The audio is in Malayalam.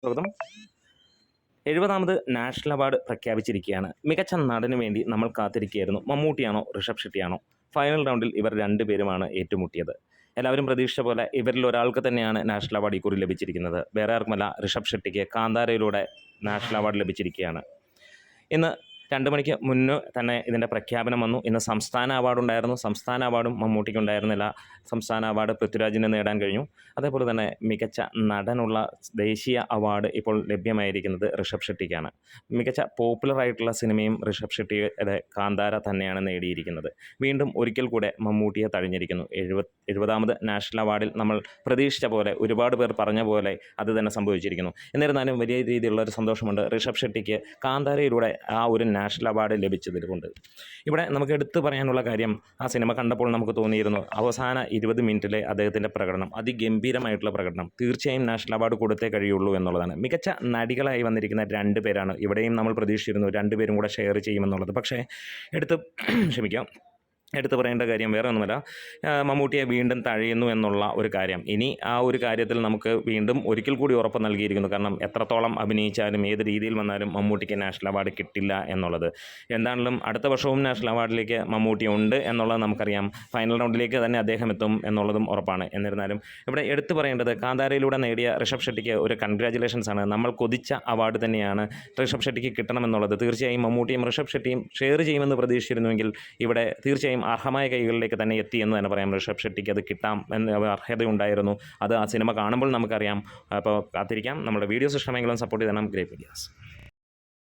സ്വാഗതം. 70ാമത് നാഷണൽ അവാർഡ് പ്രഖ്യാപിച്ചിരിക്കുകയാണ്. മികച്ച നടന് വേണ്ടി നമ്മൾ കാത്തിരിക്കുകയായിരുന്നു. മമ്മൂട്ടിയാണോ ഋഷഭ് ഷെട്ടിയാണോ? ഫൈനൽ റൗണ്ടിൽ ഇവർ രണ്ടുപേരുമാണ് ഏറ്റുമുട്ടിയത്. എല്ലാവരും പ്രതീക്ഷിച്ച പോലെ ഇവരിൽ ഒരാൾക്ക് തന്നെയാണ് നാഷണൽ അവാർഡ് ഇക്കുറി ലഭിച്ചിരിക്കുന്നത്. വേറെ ആർക്കുമല്ല, ഋഷഭ് ഷെട്ടിക്ക് കാന്താരയിലൂടെ നാഷണൽ അവാർഡ് ലഭിച്ചിരിക്കുകയാണ്. ഇന്ന് 2 മണിക്ക് മുന്നേ തന്നെ ഇതിൻ്റെ പ്രഖ്യാപനം വന്നു. ഇന്ന് സംസ്ഥാന അവാർഡുണ്ടായിരുന്നു. സംസ്ഥാന അവാർഡും മമ്മൂട്ടിക്ക് ഉണ്ടായിരുന്നില്ല. സംസ്ഥാന അവാർഡ് പൃഥ്വിരാജിന് നേടാൻ കഴിഞ്ഞു. അതേപോലെ തന്നെ മികച്ച നടനുള്ള ദേശീയ അവാർഡ് ഇപ്പോൾ ലഭ്യമായിരിക്കുന്നത് ഋഷഭ് ഷെട്ടിക്കാണ്. മികച്ച പോപ്പുലറായിട്ടുള്ള സിനിമയും ഋഷഭ് ഷെട്ടിയുടെ കാന്താര തന്നെയാണ് നേടിയിരിക്കുന്നത്. വീണ്ടും ഒരിക്കൽ കൂടെ മമ്മൂട്ടിയെ തഴഞ്ഞിരിക്കുന്നു. 70ാമത് നാഷണൽ അവാർഡിൽ നമ്മൾ പ്രതീക്ഷിച്ച പോലെ, ഒരുപാട് പേർ പറഞ്ഞ പോലെ അത് തന്നെ സംഭവിച്ചിരിക്കുന്നു. എന്നിരുന്നാലും വലിയ രീതിയിലുള്ള ഒരു സന്തോഷമുണ്ട് ഋഷഭ് ഷെട്ടിക്ക് കാന്താരയിലൂടെ ആ ഒരു നാഷണൽ അവാർഡ് ലഭിച്ചതുകൊണ്ട്. ഇവിടെ നമുക്ക് എടുത്തു പറയാനുള്ള കാര്യം, ആ സിനിമ കണ്ടപ്പോൾ നമുക്ക് തോന്നിയിരുന്നു അവസാന 20 മിനിറ്റിലെ അദ്ദേഹത്തിൻ്റെ പ്രകടനം, അതിഗംഭീരമായിട്ടുള്ള പ്രകടനം, തീർച്ചയായും നാഷണൽ അവാർഡ് കൊടുത്തേ കഴിയുള്ളൂ എന്നുള്ളതാണ്. മികച്ച നടികളായി വന്നിരിക്കുന്ന 2 പേരാണ്. ഇവിടെയും നമ്മൾ പ്രതീക്ഷിച്ചിരുന്നു 2 പേരും കൂടെ ഷെയർ ചെയ്യുമെന്നുള്ളത്. പക്ഷേ എടുത്തു പറയേണ്ട കാര്യം വേറെ ഒന്നുമല്ല, മമ്മൂട്ടിയെ വീണ്ടും തഴയുന്നു എന്നുള്ള ഒരു കാര്യം. ഇനി ആ ഒരു കാര്യത്തിൽ നമുക്ക് വീണ്ടും ഒരിക്കൽ കൂടി ഉറപ്പ് നൽകിയിരിക്കുന്നു. കാരണം എത്രത്തോളം അഭിനയിച്ചാലും ഏത് രീതിയിൽ വന്നാലും മമ്മൂട്ടിക്ക് നാഷണൽ അവാർഡ് കിട്ടില്ല എന്നുള്ളത്. എന്താണെങ്കിലും അടുത്ത വർഷവും നാഷണൽ അവാർഡിലേക്ക് മമ്മൂട്ടി ഉണ്ട് എന്നുള്ളത് നമുക്കറിയാം. ഫൈനൽ റൗണ്ടിലേക്ക് തന്നെ അദ്ദേഹം എത്തും എന്നുള്ളതും ഉറപ്പാണ്. എന്നിരുന്നാലും ഇവിടെ എടുത്തു പറയേണ്ടത്, കാന്താരയിലൂടെ നേടിയ ഋഷഭ് ഷെട്ടിക്ക് ഒരു കൺഗ്രാജുലേഷൻസ് ആണ്. നമ്മൾ കൊതിച്ച അവാർഡ് തന്നെയാണ് ഋഷഭ് ഷെട്ടിക്ക് കിട്ടണമെന്നുള്ളത്. തീർച്ചയായും മമ്മൂട്ടിയും ഋഷഭ് ഷെട്ടിയും ഷെയർ ചെയ്യുമെന്ന് പ്രതീക്ഷിച്ചിരുന്നുവെങ്കിൽ ഇവിടെ തീർച്ചയായും അർഹമായ കൈകളിലേക്ക് തന്നെ എത്തി എന്ന് തന്നെ പറയാം. ഋഷഭ് ഷെട്ടിക്ക് അത് കിട്ടാം എന്ന അർഹതയുണ്ടായിരുന്നു. അത് ആ സിനിമ കാണുമ്പോൾ നമുക്കറിയാം. അപ്പോൾ കാത്തിരിക്കാം. നമ്മുടെ വീഡിയോസ് ഇഷ്ടമെങ്കിലും സപ്പോർട്ട് ചെയ്യണം. Great videos.